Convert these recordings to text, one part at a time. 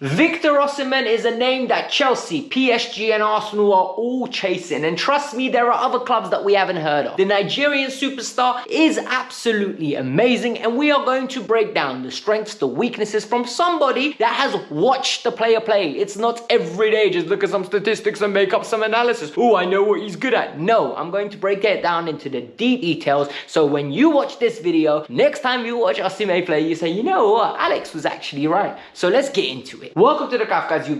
Victor Osimhen is a name that Chelsea, PSG and Arsenal are all chasing, and trust me, there are other clubs that we haven't heard of. The Nigerian superstar is absolutely amazing, and we are going to break down the strengths, the weaknesses from somebody that has watched the player play. It's not every day just look at some statistics and make up some analysis. Oh, I know what he's good at. No, I'm going to break it down into the deep details, so when you watch this video, next time you watch Osimhen play, you say, you know what, Alex was actually right. So let's get into it. Welcome to the Kavkas View.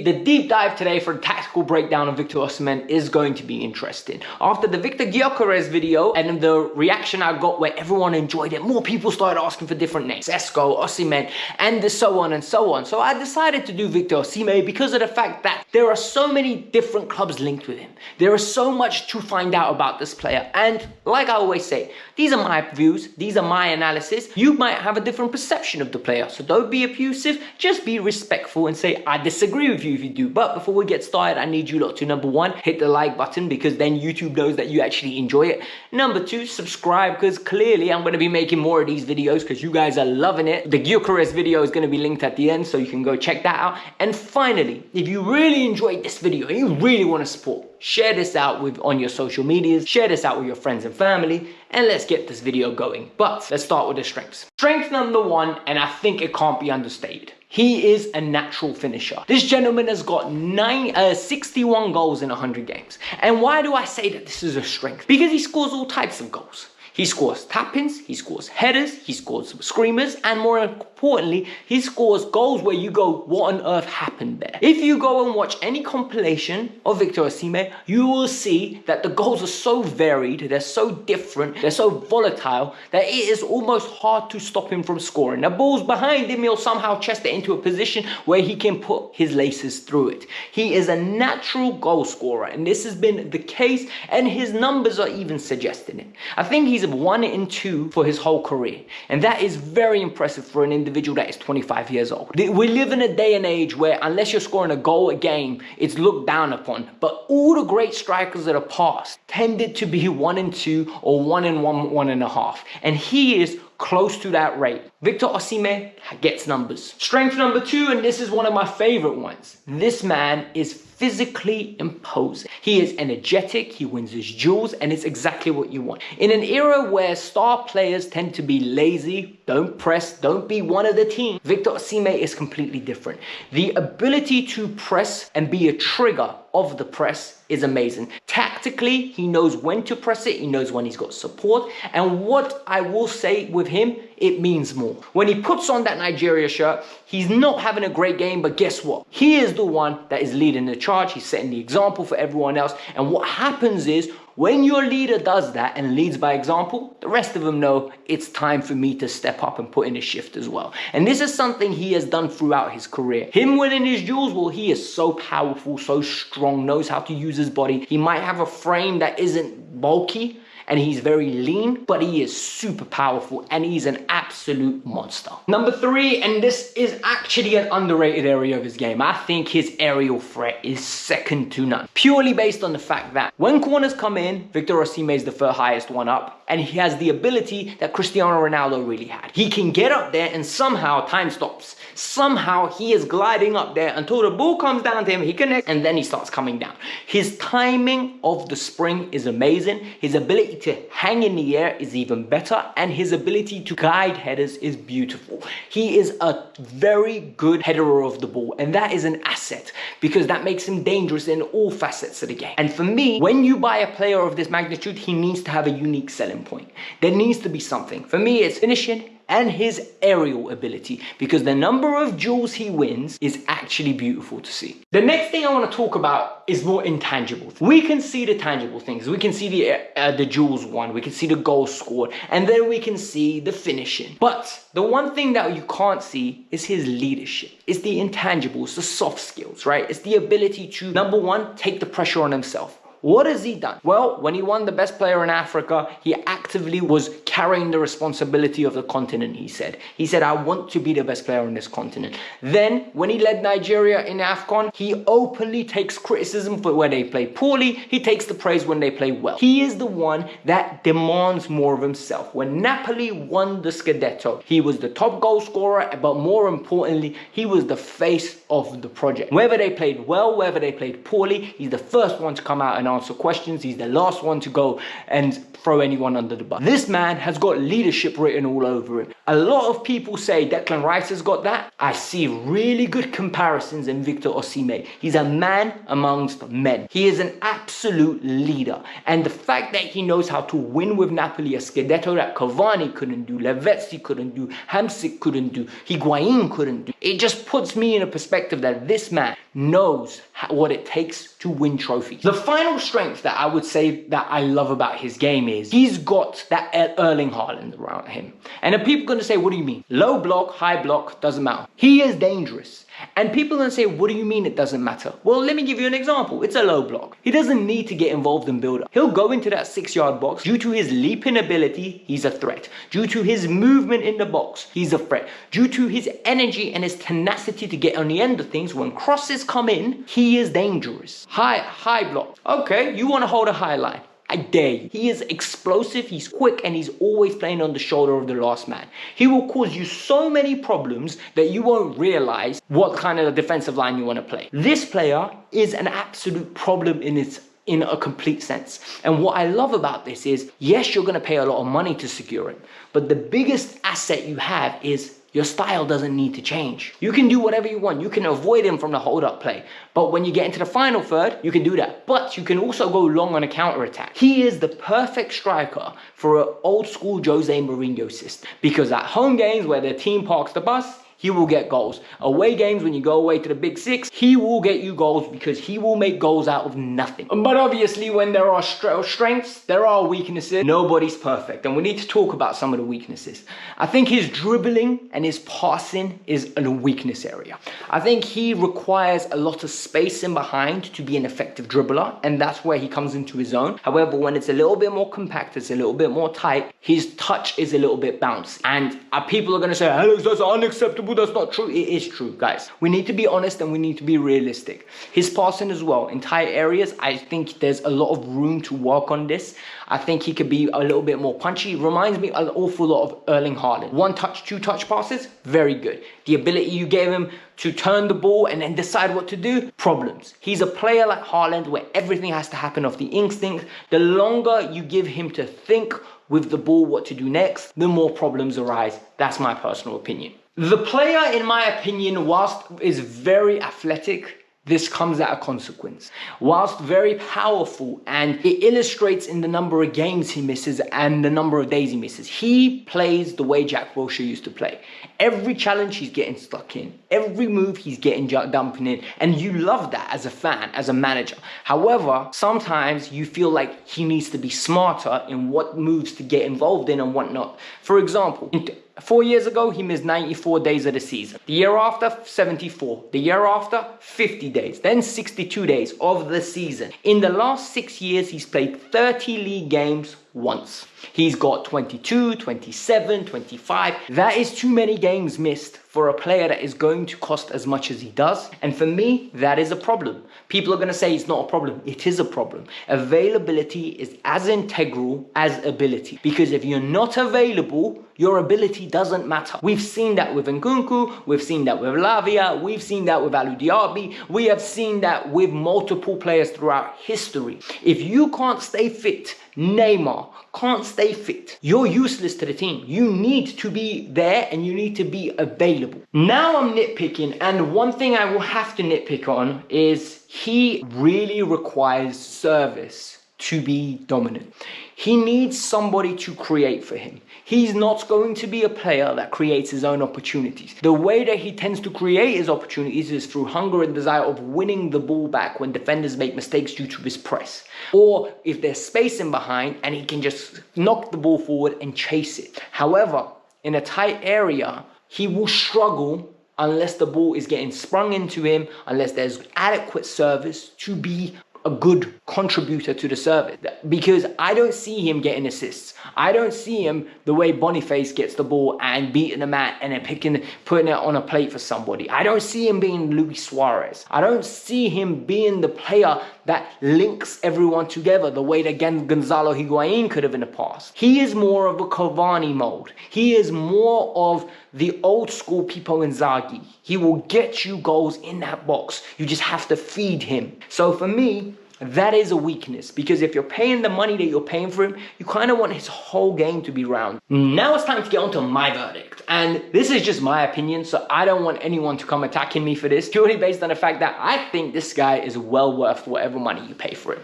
The deep dive today for the tactical breakdown of Victor Osimhen is going to be interesting. After the Victor Gyökeres video and the reaction I got where everyone enjoyed it, more people started asking for different names. Sesko, Osimhen, and so on and so on. So I decided to do Victor Osimhen because of the fact that there are so many different clubs linked with him. There is so much to find out about this player. And like I always say, these are my views, these are my analysis. You might have a different perception of the player. So don't be abusive, just be respectful and say, I disagree with you if you do. But before we get started, I need you lot to, number one, hit the like button because then YouTube knows that you actually enjoy it. Number two, subscribe because clearly I'm going to be making more of these videos because you guys are loving it. The Gyökeres video is going to be linked at the end so you can go check that out. And finally, if you really enjoyed this video and you really want to support, share this out on your social medias, share this out with your friends and family, and let's get this video going. But let's start with the strengths. Strength number one, and I think it can't be understated. He is a natural finisher. This gentleman has got 61 goals in 100 games. And why do I say that this is a strength? Because he scores all types of goals. He scores tap-ins, he scores headers, he scores screamers, and more importantly, he scores goals where you go, what on earth happened there? If you go and watch any compilation of Victor Osimhen, you will see that the goals are so varied, they're so different, they're so volatile, that it is almost hard to stop him from scoring. The ball's behind him, he'll somehow chest it into a position where he can put his laces through it. He is a natural goal scorer, and this has been the case, and his numbers are even suggesting it. I think he's 1 in 2 for his whole career, and that is very impressive for an individual that is 25 years old. We live in a day and age where unless you're scoring a goal a game, it's looked down upon, but all the great strikers of the past tended to be 1 in 2 or 1 in 1, 1.5, and he is close to that rate. Victor Osimhen gets numbers. Strength number two, and this is one of my favorite ones. This man is physically imposing. He is energetic, he wins his duels, and it's exactly what you want. In an era where star players tend to be lazy, don't press, don't be one of the team, Victor Osimhen is completely different. The ability to press and be a trigger of the press is amazing. Tactically, he knows when to press it, he knows when he's got support, and what I will say with him, it means more. When he puts on that Nigeria shirt, he's not having a great game, but guess what? He is the one that is leading the charge, he's setting the example for everyone else, and what happens is, when your leader does that and leads by example, the rest of them know it's time for me to step up and put in a shift as well. And this is something he has done throughout his career. Him winning his duels, well, he is so powerful, so strong, knows how to use his body. He might have a frame that isn't bulky, and he's very lean, but he is super powerful and he's an absolute monster. Number three, and this is actually an underrated area of his game. I think his aerial threat is second to none. Purely based on the fact that when corners come in, Victor Osimhen is the third highest one up, and he has the ability that Cristiano Ronaldo really had. He can get up there and somehow time stops. Somehow he is gliding up there until the ball comes down to him, he connects, and then he starts coming down. His timing of the spring is amazing. His ability to hang in the air is even better, and his ability to guide headers is beautiful. He is a very good header of the ball, and that is an asset because that makes him dangerous in all facets of the game. And for me, when you buy a player of this magnitude, he needs to have a unique selling point. There needs to be something. For me, it's finishing and his aerial ability, because the number of duels he wins is actually beautiful to see. The next thing I want to talk about is more intangible. We can see the tangible things. We can see the duels won, we can see the goals scored, and then we can see the finishing. But the one thing that you can't see is his leadership. It's the intangibles, the soft skills, right? It's the ability to, number one, take the pressure on himself. What has he done? Well, when he won the best player in Africa, he actively was carrying the responsibility of the continent, he said. He said, I want to be the best player on this continent. Then, when he led Nigeria in AFCON, he openly takes criticism for where they play poorly. He takes the praise when they play well. He is the one that demands more of himself. When Napoli won the Scudetto, he was the top goal scorer, but more importantly, he was the face of the project. Whether they played well, whether they played poorly, he's the first one to come out and answer questions. He's the last one to go and throw anyone under the bus. This man has got leadership written all over him. A lot of people say Declan Rice has got that. I see really good comparisons in Victor Osimhen. He's a man amongst men. He is an absolute leader. And the fact that he knows how to win with Napoli, a Scudetto that Cavani couldn't do, Lavezzi couldn't do, Hamsik couldn't do, Higuain couldn't do. It just puts me in a perspective that this man knows what it takes to win trophies. The final strength that I would say that I love about his game is he's got that Erling Haaland around him. And then people are going to say, what do you mean? Low block, high block, doesn't matter. He is dangerous. And people are going to say, what do you mean it doesn't matter? Well, let me give you an example. It's a low block. He doesn't need to get involved in build-up. He'll go into that 6-yard box. Due to his leaping ability, he's a threat. Due to his movement in the box, he's a threat. Due to his energy and his tenacity to get on the end of things, when crosses come in, he is dangerous. High block. Okay, you want to hold a high line. I dare you. He is explosive, he's quick, and he's always playing on the shoulder of the last man. He will cause you so many problems that you won't realize what kind of defensive line you want to play. This player is an absolute problem in a complete sense. And what I love about this is, yes, you're going to pay a lot of money to secure him, but the biggest asset you have is your style doesn't need to change. You can do whatever you want. You can avoid him from the hold-up play. But when you get into the final third, you can do that. But you can also go long on a counter-attack. He is the perfect striker for an old-school Jose Mourinho system. Because at home games where the team parks the bus, he will get goals. Away games, when you go away to the big six, he will get you goals because he will make goals out of nothing. But obviously, when there are strengths, there are weaknesses. Nobody's perfect, and we need to talk about some of the weaknesses. I think his dribbling and his passing is a weakness area. I think he requires a lot of space in behind to be an effective dribbler, and that's where he comes into his own. However, when it's a little bit more compact, it's a little bit more tight, his touch is a little bit bouncy. And people are going to say, Alex, that's unacceptable. That's not true. It is true, guys. We need to be honest and we need to be realistic. His passing as well, in tight areas, I think there's a lot of room to work on this. I think he could be a little bit more punchy. Reminds me an awful lot of Erling Haaland. 1-touch, 2-touch passes, very good. The ability you gave him to turn the ball and then decide what to do, problems. He's a player like Haaland where everything has to happen off the instinct. The longer you give him to think with the ball what to do next, the more problems arise. That's my personal opinion. The player, in my opinion, whilst is very athletic, this comes at a consequence. Whilst very powerful, and it illustrates in the number of games he misses and the number of days he misses. He plays the way Jack Wilshere used to play. Every challenge he's getting stuck in. Every move he's getting dumping in. And you love that as a fan, as a manager. However, sometimes you feel like he needs to be smarter in what moves to get involved in and whatnot. For example, 4 years ago, he missed 94 days of the season. The year after, 74. The year after, 50 days. Then 62 days of the season. In the last 6 years, he's played 30 league games once. He's got 22, 27, 25. That is too many games missed for a player that is going to cost as much as he does. And for me, that is a problem. People are going to say it's not a problem. It is a problem. Availability is as integral as ability. Because if you're not available, your ability doesn't matter. We've seen that with Nkunku. We've seen that with Lavia. We've seen that with Alou Diaby. We have seen that with multiple players throughout history. If you can't stay fit, Neymar can't stay fit, you're useless to the team. You need to be there and you need to be available. Now I'm nitpicking, and one thing I will have to nitpick on is he really requires service to be dominant. He needs somebody to create for him. He's not going to be a player that creates his own opportunities. The way that he tends to create his opportunities is through hunger and desire of winning the ball back when defenders make mistakes due to his press. Or if there's space in behind and he can just knock the ball forward and chase it. However, in a tight area, he will struggle unless the ball is getting sprung into him, unless there's adequate service to be a good contributor to the service, because I don't see him getting assists. I don't see him the way Boniface gets the ball and beating the man and then putting it on a plate for somebody. I don't see him being Luis Suarez. I don't see him being the player that links everyone together the way that Gonzalo Higuain could have in the past. He is more of a Cavani mold. He is more of the old school Pippo Inzaghi. He will get you goals in that box. You just have to feed him. So for me, that is a weakness, because if you're paying the money that you're paying for him, you kind of want his whole game to be round. Now it's time to get on to my verdict. And this is just my opinion, so I don't want anyone to come attacking me for this, purely based on the fact that I think this guy is well worth whatever money you pay for him.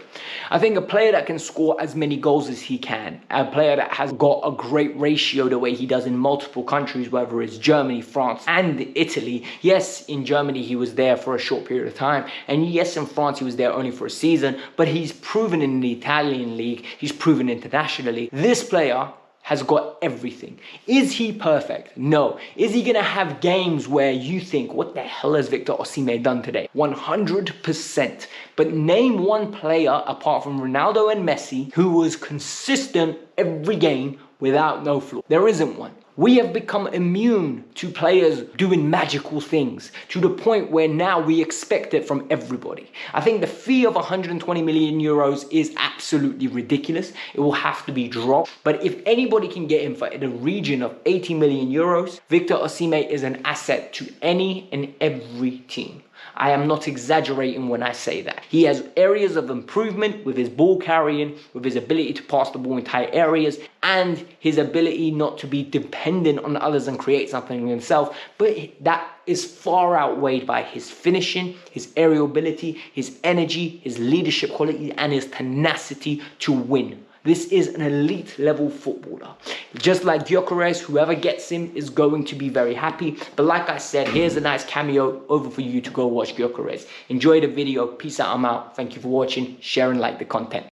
I think a player that can score as many goals as he can, a player that has got a great ratio the way he does in multiple countries, whether it's Germany, France, and Italy. Yes, in Germany he was there for a short period of time, and yes, in France he was there only for a season, but he's proven in the Italian league, he's proven internationally. This player has got everything. Is he perfect? No. Is he gonna have games where you think, what the hell has Victor Osimhen done today? 100%. But name one player apart from Ronaldo and Messi who was consistent every game without no flaw. There isn't one. We have become immune to players doing magical things to the point where now we expect it from everybody. I think the fee of 120 million euros is absolutely ridiculous. It will have to be dropped. But if anybody can get him for the region of 80 million euros, Victor Osimhen is an asset to any and every team. I am not exaggerating when I say that. He has areas of improvement with his ball carrying, with his ability to pass the ball in tight areas, and his ability not to be dependent on others and create something himself. But that is far outweighed by his finishing, his aerial ability, his energy, his leadership quality, and his tenacity to win. This is an elite level footballer. Just like Gyökeres, whoever gets him is going to be very happy. But like I said, here's a nice cameo over for you to go watch Gyökeres. Enjoy the video. Peace out. I'm out. Thank you for watching. Share and like the content.